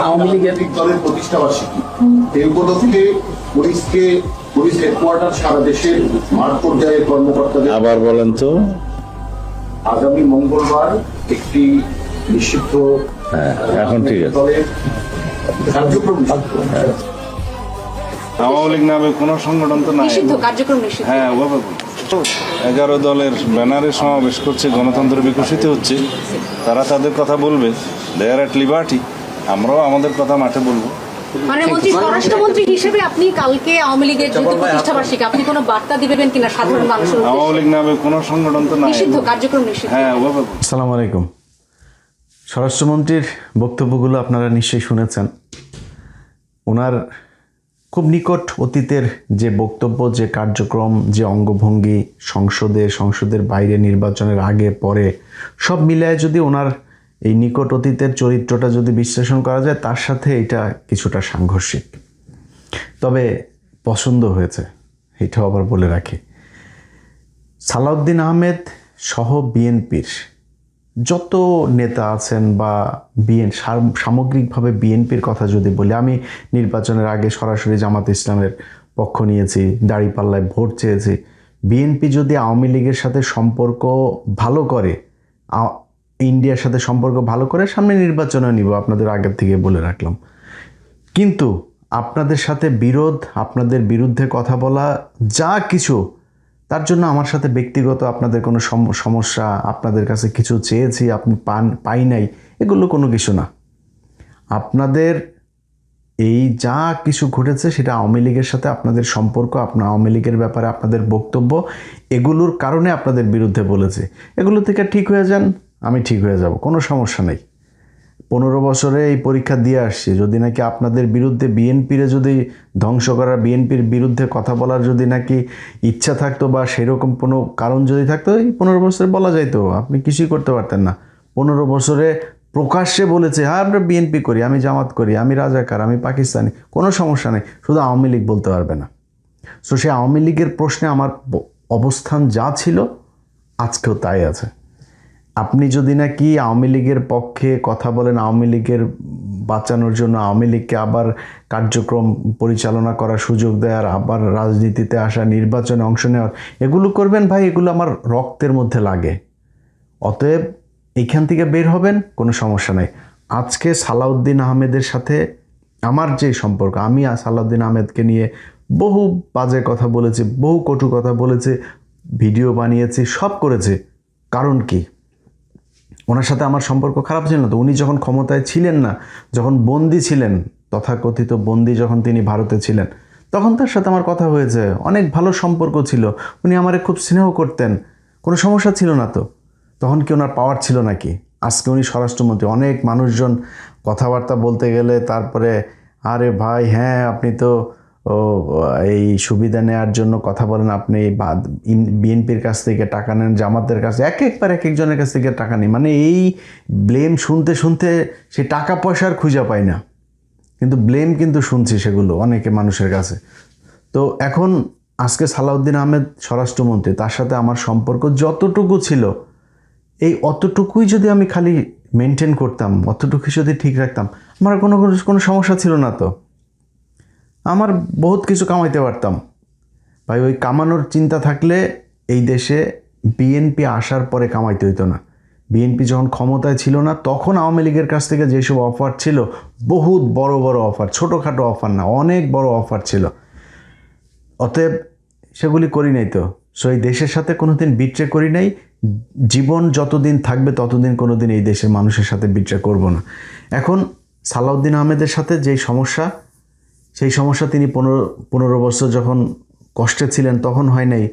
আওয়ামী লীগের দলের প্রতিষ্ঠা বার্ষিকী এই উপলক্ষে পুলিশ হেডকোয়ার্টার সারা দেশের মাঠ পর্যায়ের কর্মকর্তাদের আবার বলেন তো। আগামী মঙ্গলবার একটি নিষিদ্ধ এখন ঠিক আছে। দলের কার্যক্রম নিষিদ্ধ। আওয়ামী লীগ নামে কোন সংগঠন তো নাই। নিষিদ্ধ কার্যক্রম নিষিদ্ধ। হ্যাঁ, 11 দলের ব্যানারে সমাবেশ করছে, গণতন্ত্র বিকশিত হচ্ছে, তারা তাদের কথা বলবে, দে আর এট লিবার্টি। আমরাও আমাদের কথা মাঠে বলবো। মানে মন্ত্রী, স্বরাষ্ট্রমন্ত্রী হিসেবে আপনি কালকে আওয়ামী লীগের যুদ্ধ প্রতিষ্ঠা বার্ষিকী আপনি কোনো বার্তা দিবেন কিনা সাধারণ মানুষের? আওয়ামী লীগ নামে কোন সংগঠন তো নাই। নিষিদ্ধ কার্যক্রম নিষিদ্ধ। হ্যাঁ। আসসালামু আলাইকুম। স্বরাষ্ট্রমন্ত্রীর বক্তব্যগুলো আপনারা নিশ্চয়ই শুনেছেন। ওনার খুব নিকট অতীতের যে বক্তব্য, যে কার্যক্রম, যে অঙ্গভঙ্গি, সংসদের বাইরে, নির্বাচনের আগে পরে সব মিলায় যদি ওনার এই নিকট অতীতের চরিত্রটা যদি বিশ্লেষণ করা যায়, তার সাথে এটা কিছুটা সাংঘর্ষিক। তবে পছন্দ হয়েছে, এটাও আবার বলে রাখি। সালাউদ্দিন আহমেদ সহ বিএনপির যত নেতা আছেন বা সামগ্রিকভাবে বিএনপির কথা যদি বলি, আমি নির্বাচনের আগে সরাসরি জামাত ইসলামের পক্ষ নিয়েছি, দাঁড়িপাল্লায় ভোট চেয়েছি। বিএনপি যদি আওয়ামী লীগের সাথে সম্পর্ক ভালো করে, ইন্ডিয়ার সাথে সম্পর্ক ভালো করে, সামনে নির্বাচনে নিব, আপনাদের আগের থেকে বলে রাখলাম। কিন্তু আপনাদের সাথে বিরোধ, আপনাদের বিরুদ্ধে কথা বলা, যা কিছু, তার জন্য আমার সাথে ব্যক্তিগত আপনাদের কোনো সমস্যা, আপনাদের কাছে কিছু চেয়েছি আপনি পাই নাই, এগুলো কোনো কিছু না। আপনাদের এই যা কিছু ঘটেছে সেটা আওয়ামী লীগের সাথে আপনাদের সম্পর্ক, আপনার আওয়ামী লীগের ব্যাপারে আপনাদের বক্তব্য, এগুলোর কারণে আপনাদের বিরুদ্ধে বলেছে। এগুলো থেকে ঠিক হয়ে যান, আমি ঠিক হয়ে যাব, কোনো সমস্যা নেই। 15 বছরে এই পরীক্ষা দিয়ে আসছি। যদি নাকি আপনাদের বিরুদ্ধে বিএনপিরে যদি ধ্বংস করার, বিএনপির বিরুদ্ধে কথা বলার যদি নাকি ইচ্ছা থাকতো বা সেরকম কোনো কারণ যদি থাকতো, এই 15 বছরে বলা যাইতো, আপনি কিছুই করতে পারতেন না। 15 বছরে প্রকাশ্যে বলেছে, হ্যাঁ আমরা বিএনপি করি, আমি জামাত করি, আমি রাজাকার, আমি পাকিস্তানি, কোনো সমস্যা নেই, শুধু আওয়ামী লীগ বলতে পারবে না। সো সেই আওয়ামী লীগের প্রশ্নে আমার অবস্থান যা ছিল আজকেও তাই আছে। আপনি যদি নাকি আওয়ামী লীগের পক্ষে কথা বলেন, আওয়ামী লীগের বাঁচানোর জন্য, আওয়ামী লীগকে আবার কার্যক্রম পরিচালনা করার সুযোগ দেওয়ার, আবার রাজনীতিতে আসা, নির্বাচনে অংশ নেওয়ার, এগুলো করবেন ভাই, এগুলো আমার রক্তের মধ্যে লাগে। অতএব এইখান থেকে বের হবেন, কোনো সমস্যা নাই। আজকে সালাউদ্দিন আহমেদের সাথে আমার যে সম্পর্ক, আমি সালাউদ্দিন আহমেদকে নিয়ে বহু বাজে কথা বলেছি, বহু কটু কথা বলেছি, ভিডিও বানিয়েছি, সব করেছি। কারণ কি? ওনার সাথে আমার সম্পর্ক খারাপ ছিল না তো? উনি যখন ক্ষমতায় ছিলেন না, যখন বন্দী ছিলেন, তথাকথিত বন্দী যখন তিনি ভারতে ছিলেন, তখন তার সাথে আমার কথা হয়েছে, অনেক ভালো সম্পর্ক ছিল, উনি আমারে খুব স্নেহ করতেন, কোনো সমস্যা ছিল না তো? তখন কি ওনার পাওয়ার ছিল নাকি? আজকে উনি স্বরাষ্ট্রমন্ত্রী, অনেক মানুষজন কথাবার্তা বলতে গেলে তারপরে, আরে ভাই হ্যাঁ আপনি তো এই সুবিধা নেওয়ার জন্য কথা বলেন, আপনি বিএনপির কাছ থেকে টাকা নেন, জামাতের কাছে, একবার এক একজনের কাছ থেকে টাকা নেই, মানে এই ব্লেম শুনতে শুনতে সে টাকা পয়সার খুঁজে পায় না, কিন্তু ব্লেম কিন্তু শুনছি সেগুলো অনেকে মানুষের কাছে। তো এখন আজকে সালাউদ্দিন আহমেদ স্বরাষ্ট্রমন্ত্রী, তার সাথে আমার সম্পর্ক যতটুকু ছিল, এই অতটুকুই যদি আমি খালি মেনটেন করতাম, অতটুকুই যদি ঠিক রাখতাম, আমার কোনো সমস্যা ছিল না তো? আমার বহুত কিছু কামাইতে পারতাম ভাই। ওই কামানোর চিন্তা থাকলে এই দেশে বিএনপি আসার পরে কামাইতে হইতো না। বিএনপি যখন ক্ষমতায় ছিল না, তখন আওয়ামী লীগের কাছ থেকে যেসব অফার ছিল, বহুত বড় বড় অফার, ছোটোখাটো অফার না, অনেক বড় অফার ছিল। অতএব সেগুলি করি নাই তো। সো এই দেশের সাথে কোনোদিন বিট্রে করি নাই। জীবন যতদিন থাকবে ততদিন কোনোদিন এই দেশের মানুষের সাথে বিট্রে করব না। এখন সালাউদ্দিন আহমেদের সাথে যেই সমস্যা, সেই সমস্যা তিনি 15 বছর যখন কষ্টে ছিলেন তখন হয় নাই,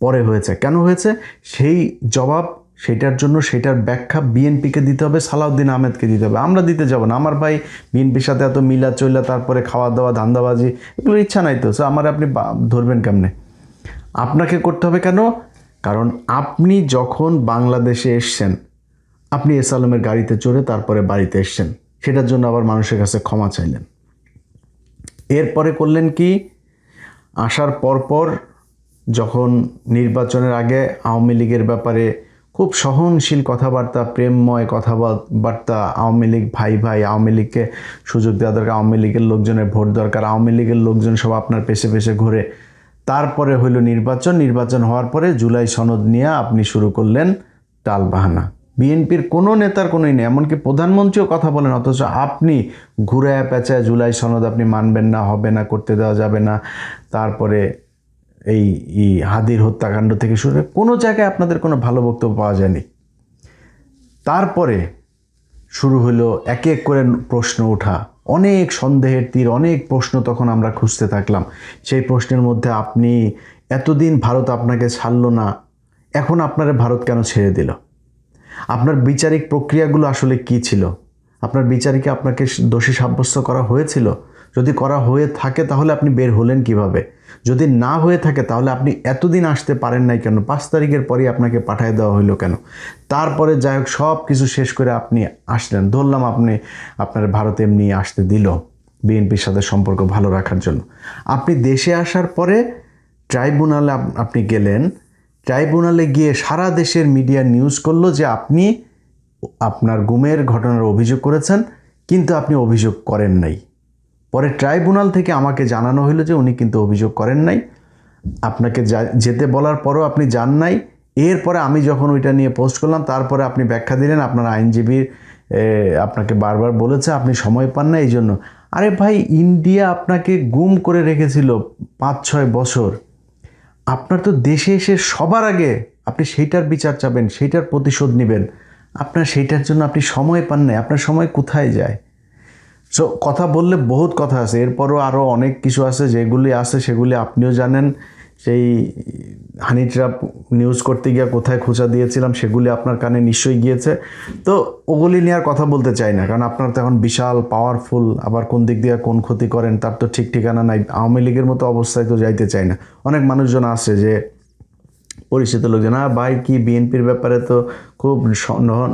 পরে হয়েছে। কেন হয়েছে সেই জবাব, সেটার জন্য সেটার ব্যাখ্যা বিএনপিকে দিতে হবে, সালাউদ্দিন আহমেদকে দিতে হবে। আমরা দিতে যাব না। আমার ভাই বিএনপির সাথে এত মিলা চইলা, তারপরে খাওয়া দাওয়া, ধান্দাবাজি, এগুলোর ইচ্ছা নাই তো। সো আমার আপনি ধরবেন কেমনে? আপনাকে করতে হবে। কেন? কারণ আপনি যখন বাংলাদেশে এসছেন, আপনি এস আলমের গাড়িতে চড়ে তারপরে বাড়িতে এসছেন, সেটার জন্য আবার মানুষের কাছে ক্ষমা চাইলেন। এরপরে করলেন কি? আসার পরপর যখন নির্বাচনের আগে আওয়ামী লীগের ব্যাপারে খুব সহনশীল কথাবার্তা, প্রেমময় কথাবার্তা, আওয়ামী লীগ ভাই ভাই, আওয়ামী লীগকে সুযোগ দেওয়া দরকার, আওয়ামী লীগের লোকজনের ভোট দরকার, আওয়ামী লীগের লোকজন সব আপনার পেছে পেছে ঘুরে। তারপরে হইল নির্বাচন হওয়ার পরে জুলাই সনদ নিয়ে আপনি শুরু করলেন টালবাহানা। বিএনপির কোনো নেতার কোনোই নেই, এমনকি প্রধানমন্ত্রীও কথা বলেন, অথচ আপনি ঘুরায় পেঁচায় জুলাই সনদ আপনি মানবেন না, হবে না, করতে দেওয়া যাবে না। তারপরে এই হাদির হত্যাকাণ্ড থেকে শুরু করে কোনো জায়গায় আপনাদের কোনো ভালো বক্তব্য পাওয়া যায়নি। তারপরে শুরু হলো একে এক করে প্রশ্ন ওঠা, অনেক সন্দেহের তীর, অনেক প্রশ্ন তখন আমরা খুঁজতে থাকলাম। সেই প্রশ্নের মধ্যে আপনি এতদিন ভারত আপনাকে ছাড়লো না, এখন আপনারা ভারত কেন ছেড়ে দিল? আপনার বিচারিক প্রক্রিয়াগুলো আসলে কি ছিল? আপনার বিচারিকে আপনাকে দোষী সাব্যস্ত করা হয়েছিল? যদি করা হয়ে থাকে তাহলে আপনি বের হলেন কিভাবে? যদি না হয়ে থাকে তাহলে আপনি এতদিন আসতে পারেন নাই কেন? 5 তারিখের পরেই আপনাকে পাঠিয়ে দেওয়া হইলো কেন? তারপরে যাই হোক সব কিছু শেষ করে আপনি আসলেন, ধরলাম আপনার ভারত এমনি আসতে দিল বিএনপির সাথে সম্পর্ক ভালো রাখার জন্য। আপনি দেশে আসার পরে ট্রাইব্যুনালে আপনি গেলেন, ট্রাইব্যুনালে গিয়ে সারা দেশের মিডিয়া নিউজ করলো যে আপনি আপনার গুমের ঘটনার অভিযোগ করেছেন, কিন্তু আপনি অভিযোগ করেন নাই। পরে ট্রাইব্যুনাল থেকে আমাকে জানানো হলো যে উনি কিন্তু অভিযোগ করেন নাই, আপনাকে যেতে বলার পরও আপনি যান নাই। এরপরে আমি যখন ওইটা নিয়ে পোস্ট করলাম, তারপরে আপনি ব্যাখ্যা দিলেন আপনার আইনজীবীর আপনাকে বারবার বলেছে আপনি সময় পান না এই জন্য। আরে ভাই, ইন্ডিয়া আপনাকে গুম করে রেখেছিল 5-6 বছর, আপনার তো দেশে এসে সবার আগে আপনি সেইটার বিচার চাবেন, সেইটার প্রতিশোধ নেবেন, আপনার সেইটার জন্য আপনি সময় পান নাই। আপনার সময় কোথায় যায়? সো কথা বললে বহুত কথা আছে, এরপরও আরও অনেক কিছু আছে যেগুলি আছে সেগুলি আপনিও জানেন। সেই হানি ট্র্যাপ নিউজ করতে গিয়ে কোথায় খোঁচা দিয়েছিলাম সেগুলি আপনার কানে নিশ্চয়ই গিয়েছে। তো ওগুলি নিয়ে আর কথা বলতে চাই না, কারণ আপনার তো এখন বিশাল পাওয়ারফুল, আবার কোন দিক দিয়ে কোন ক্ষতি করেন তার তো ঠিক ঠিকানা নাই। আওয়ামী লীগের মতো অবস্থায় তো যাইতে চাই না। অনেক মানুষজন আছে যে পরিচিত লোকজন, ভাই কি বিএনপির ব্যাপারে তো খুব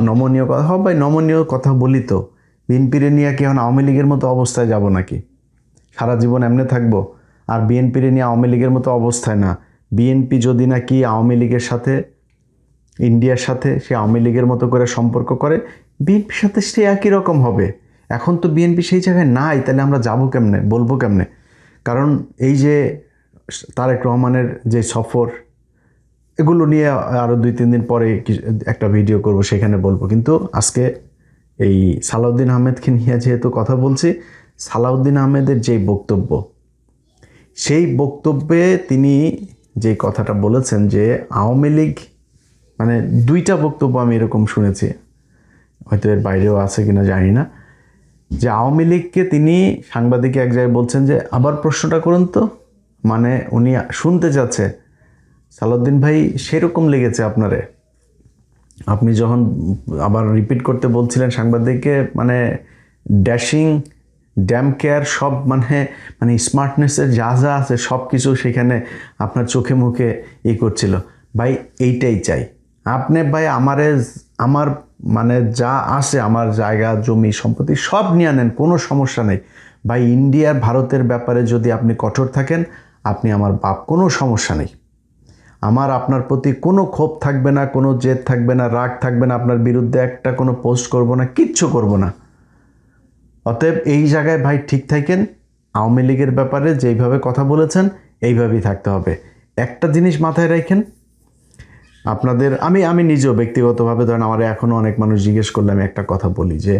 নমনীয় কথা, ভাই নমনীয় কথা বলি তো, বিএনপির নিয়ে কি এখন আওয়ামী লীগের মতো অবস্থায় যাব নাকি? সারা জীবন এমনি থাকবো? আর বিএনপির নিয়ে আওয়ামী লীগের মতো অবস্থায় না। বিএনপি যদি নাকি আওয়ামী লীগের সাথে, ইন্ডিয়ার সাথে সে আওয়ামী লীগের মতো করে সম্পর্ক করে, বিএনপির সাথে সে একই রকম হবে। এখন তো বিএনপি সেই জায়গায় নাই, তাহলে আমরা যাবো কেমনে, বলবো কেমনে? কারণ এই যে তারেক রহমানের যে সফর, এগুলো নিয়ে আরও 2-3 দিন পরে একটা ভিডিও করব, সেখানে বলবো। কিন্তু আজকে এই সালাউদ্দিন আহমেদকে নিয়ে যেহেতু কথা বলছি, সালাউদ্দিন আহমেদের যেই বক্তব্য, সেই বক্তব্যে তিনি যে কথাটা বলেছেন যে আওয়ামী লীগ, মানে 2টা বক্তব্য আমি এরকম শুনেছি, হয়তো এর বাইরেও আছে কিনা জানি না, যে আওয়ামী লীগকে তিনি সাংবাদিকে এক জায়গায় বলছেন যে আবার প্রশ্নটা করুন তো, মানে উনি শুনতে চাচ্ছে সালাউদ্দিন ভাই সেরকম লেগেছে আপনারে, আপনি যখন আবার রিপিট করতে বলছিলেন সাংবাদিককে, মানে ড্যাশিং, ড্যাম কেয়ার সব, মানে স্মার্টনেসের যা যা আছে সব কিছু সেখানে আপনার চোখে মুখে করছিল। ভাই এইটাই চাই আপনি, ভাই আমার মানে যা আছে, আমার জায়গা জমি সম্পত্তি সব নিয়ে নেন, কোনো সমস্যা নেই ভাই। ইন্ডিয়ার ভারতের ব্যাপারে যদি আপনি কঠোর থাকেন, আপনি আমার বাপ, কোনো সমস্যা নেই। আমার আপনার প্রতি কোনো ক্ষোভ থাকবে না, কোনো জেদ থাকবে না, রাগ থাকবে না, আপনার বিরুদ্ধে একটা কোনো পোস্ট করব না, কিচ্ছু করব না। অতএব এই জায়গায় ভাই ঠিক থাকেন, আওয়ামী লীগের ব্যাপারে যেইভাবে কথা বলেছেন এইভাবেই থাকতে হবে। একটা জিনিস মাথায় রাখেন, আপনাদের আমি নিজেও ব্যক্তিগতভাবে, ধরেন আমার এখনও অনেক মানুষ জিজ্ঞেস করলে আমি একটা কথা বলি যে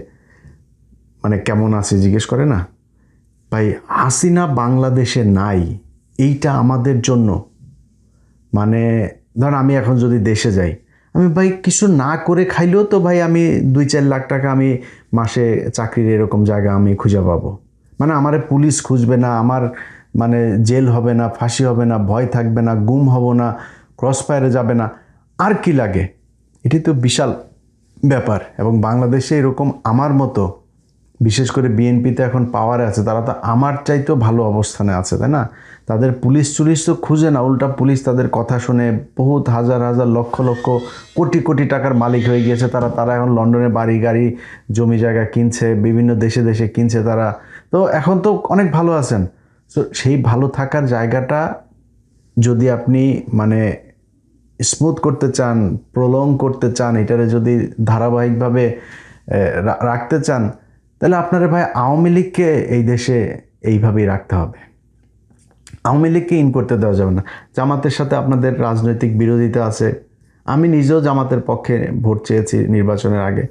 মানে কেমন আছে জিজ্ঞেস করে না, ভাই হাসিনা বাংলাদেশে নাই, এইটা আমাদের জন্য, মানে ধরেন আমি এখন যদি দেশে যাই, আমি ভাই কিছু না করে খাইলেও তো ভাই আমি 2-4 লাখ টাকা আমি মাসে চাকরির এরকম জায়গা আমি খুঁজে পাবো। মানে আমারে পুলিশ খুঁজবে না, আমার মানে জেল হবে না, ফাঁসি হবে না, ভয় থাকবে না, গুম হব না, ক্রস ফায়ারে যাবে না, আর কি লাগে? এটি তো বিশাল ব্যাপার। এবং বাংলাদেশে এরকম আমার মতো, বিশেষ করে বিএনপিতে এখন পাওয়ারে আছে, তারা তো আমার চাইতেও ভালো অবস্থানে আছে, তাই না? তাদের পুলিশ তো খুঁজে না, উল্টা পুলিশ তাদের কথা শুনে বহুত হাজার হাজার লক্ষ লক্ষ কোটি কোটি টাকার মালিক হয়ে গিয়েছে। তারা এখন লন্ডনে বাড়ি গাড়ি জমি জায়গা কিনছে, বিভিন্ন দেশে দেশে কিনছে তারা, তো এখন তো অনেক ভালো আছেন। তো সেই ভালো থাকার জায়গাটা যদি আপনি মানে স্মুথ করতে চান, প্রলং করতে চান, এটারে যদি ধারাবাহিকভাবে রাখতে চান, তাহলে আপনারা ভাই আওয়ামী লীগকে এই দেশে এইভাবেই রাখতে হবে। আওয়ামী লীগকে ইন করতে দেওয়া যাবে না। জামাতের সাথে আপনাদের রাজনৈতিক বিরোধিতা আছে, আমি নিজেও জামাতের পক্ষে ভোট চেয়েছি নির্বাচনের আগে,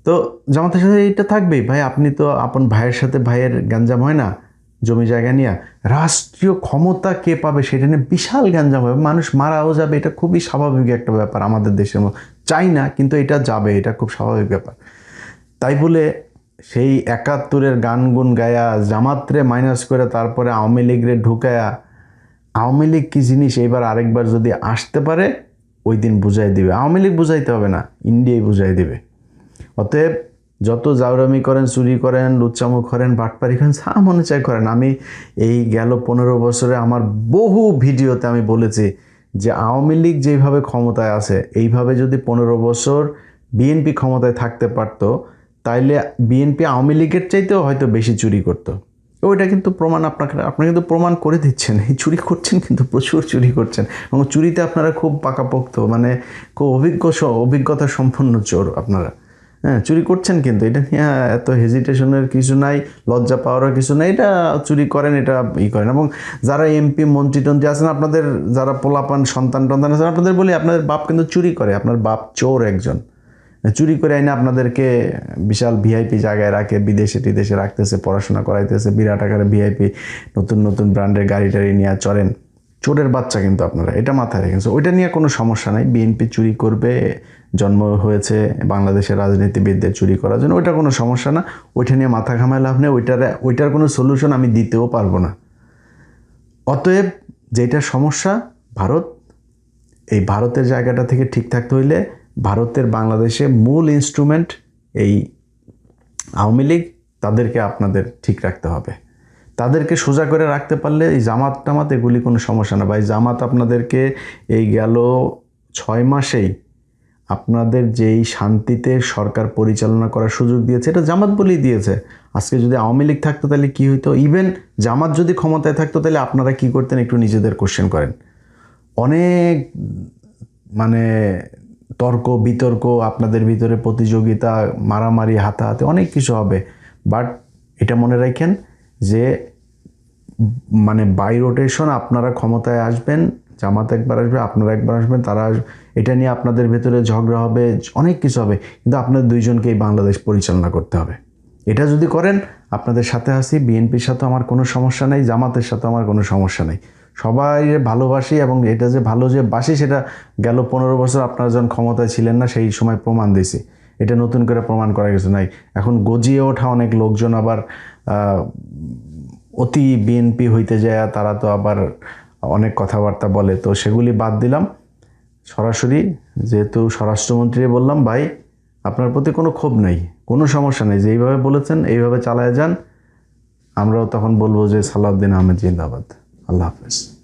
তো জামাতের সাথে এইটা থাকবেই ভাই। আপনি তো আপন ভাইয়ের সাথে ভাইয়ের গ্যাঞ্জাম হয় না জমি জায়গা নিয়ে, রাষ্ট্রীয় ক্ষমতা কে পাবে সেটা নিয়ে বিশাল গ্যাঞ্জাম হবে, মানুষ মারাও যাবে, এটা খুবই স্বাভাবিক একটা ব্যাপার আমাদের দেশের মধ্যে। চাই না, কিন্তু এটা যাবে, এটা খুব স্বাভাবিক ব্যাপার। তাই বলে সেই 71-এর গান গুন গায়া জামাতরে মাইনাস করে তারপরে আওয়ামী লীগরে ঢুকায়া, আওয়ামী লীগ কী জিনিস এইবার আরেকবার যদি আসতে পারে ওই দিন বুঝাই দিবে। আওয়ামী লীগ বুঝাইতে হবে না, ইন্ডিয়াই বুঝাই দিবে। অতএব যত জাউরামি করেন, চুরি করেন, লুচ্চামুখ করেন, বাটপারি করেন, যা মনে চাই করেন। আমি এই গেল 15 বছরে আমার বহু ভিডিওতে আমি বলেছি যে আওয়ামী লীগ যেইভাবে ক্ষমতায় আছে, এইভাবে যদি 15 বছর বিএনপি ক্ষমতায় থাকতে পারতো, তাইলে বিএনপি আওয়ামী লীগের চাইতেও হয়তো বেশি চুরি করতো। ওইটা কিন্তু প্রমাণ আপনারা কিন্তু প্রমাণ করে দিচ্ছেন। এই চুরি করছেন, কিন্তু প্রচুর চুরি করছেন, এবং চুরিতে আপনারা খুব পাকাপোক্ত, মানে খুব অভিজ্ঞতা সম্পন্ন চোর আপনারা। হ্যাঁ, চুরি করছেন, কিন্তু এটা নিয়ে এত হেজিটেশনের কিছু নাই, লজ্জা পাওয়ারও কিছু নাই। এটা চুরি করেন, এটা করেন। এবং যারা এমপি মন্ত্রী টন্ত্রী আছেন, আপনাদের যারা পোলাপান সন্তান টন্তান আছেন, আপনাদের বলি আপনাদের বাপ কিন্তু চুরি করে, আপনার বাপ চোর একজন। চুরি করে আইনে আপনাদেরকে বিশাল ভিআইপি জায়গায় রাখে, বিদেশে টিদেশে রাখতেছে, পড়াশোনা করাইতেছে, বিরাট আকারে ভিআইপি নতুন নতুন ব্র্যান্ডের গাড়ি টাড়ি নিয়ে চড়েন। চোরের বাচ্চা কিন্তু আপনারা, এটা মাথায় রেখেছেন। ওইটা নিয়ে কোনো সমস্যা নাই। বিএনপি চুরি করবে, জন্ম হয়েছে বাংলাদেশের রাজনীতিবিদদের চুরি করার জন্য, ওইটা কোনো সমস্যা না। ওইটা নিয়ে মাথা ঘামায় লাভ নেই। ওইটার কোনো সলিউশন আমি দিতেও পারবো না। অতএব যেটা সমস্যা ভারত, এই ভারতের জায়গাটা থেকে ঠিক থাকতে হইলে ভারতের বাংলাদেশে মূল ইনস্ট্রুমেন্ট এই আওয়ামী লীগ, তাদেরকে আপনাদের ঠিক রাখতে হবে। তাদেরকে সোজা করে রাখতে পারলে এই জামাত টামাত এগুলি কোনো সমস্যা না ভাই। জামাত আপনাদেরকে এই গেল 6 মাসেই আপনাদের যেই শান্তিতে সরকার পরিচালনা করার সুযোগ দিয়েছে, এটা জামাত বলেই দিয়েছে। আজকে যদি আওয়ামী লীগ থাকতো তাহলে কী হইতো? ইভেন জামাত যদি ক্ষমতায় থাকতো তাহলে আপনারা কি করতেন একটু নিজেদের কোশ্চেন করেন। অনেক মানে তর্ক বিতর্ক, আপনাদের ভিতরে প্রতিযোগিতা, মারামারি, হাতাহাতি, অনেক কিছু হবে। বাট এটা মনে রাখেন যে মানে বাই রোটেশন আপনারা ক্ষমতায় আসবেন, জামাত একবার আসবে, আপনারা একবার আসবেন, তারা এটা নিয়ে আপনাদের ভেতরে ঝগড়া হবে, অনেক কিছু হবে, কিন্তু আপনাদের দুইজনকেই বাংলাদেশ পরিচালনা করতে হবে। এটা যদি করেন, আপনাদের সাথে আছি। বিএনপির সাথে আমার কোনো সমস্যা নেই, জামাতের সাথে আমার কোনো সমস্যা নেই। সবাই ভালোবাসি, এবং এটা যে ভালো যে বাসি সেটা গেল 15 বছর আপনারা যখন ক্ষমতায় ছিলেন না সেই সময় প্রমাণ দিয়েছি। এটা নতুন করে প্রমাণ করা কিছু নাই। এখন গজিয়ে ওঠা অনেক লোকজন আবার অতি বিএনপি হইতে যায়, তারা তো আবার অনেক কথাবার্তা বলে, তো সেগুলি বাদ দিলাম। সরাসরি যেহেতু স্বরাষ্ট্রমন্ত্রী বললাম, ভাই আপনার প্রতি কোনো ক্ষোভ নেই, কোনো সমস্যা নেই, যেইভাবে বলেছেন এইভাবে চালায় যান। আমরাও তখন বলবো যে সালাউদ্দিন আহমেদ জিন্দাবাদ। আল্লাহ হাফেজ।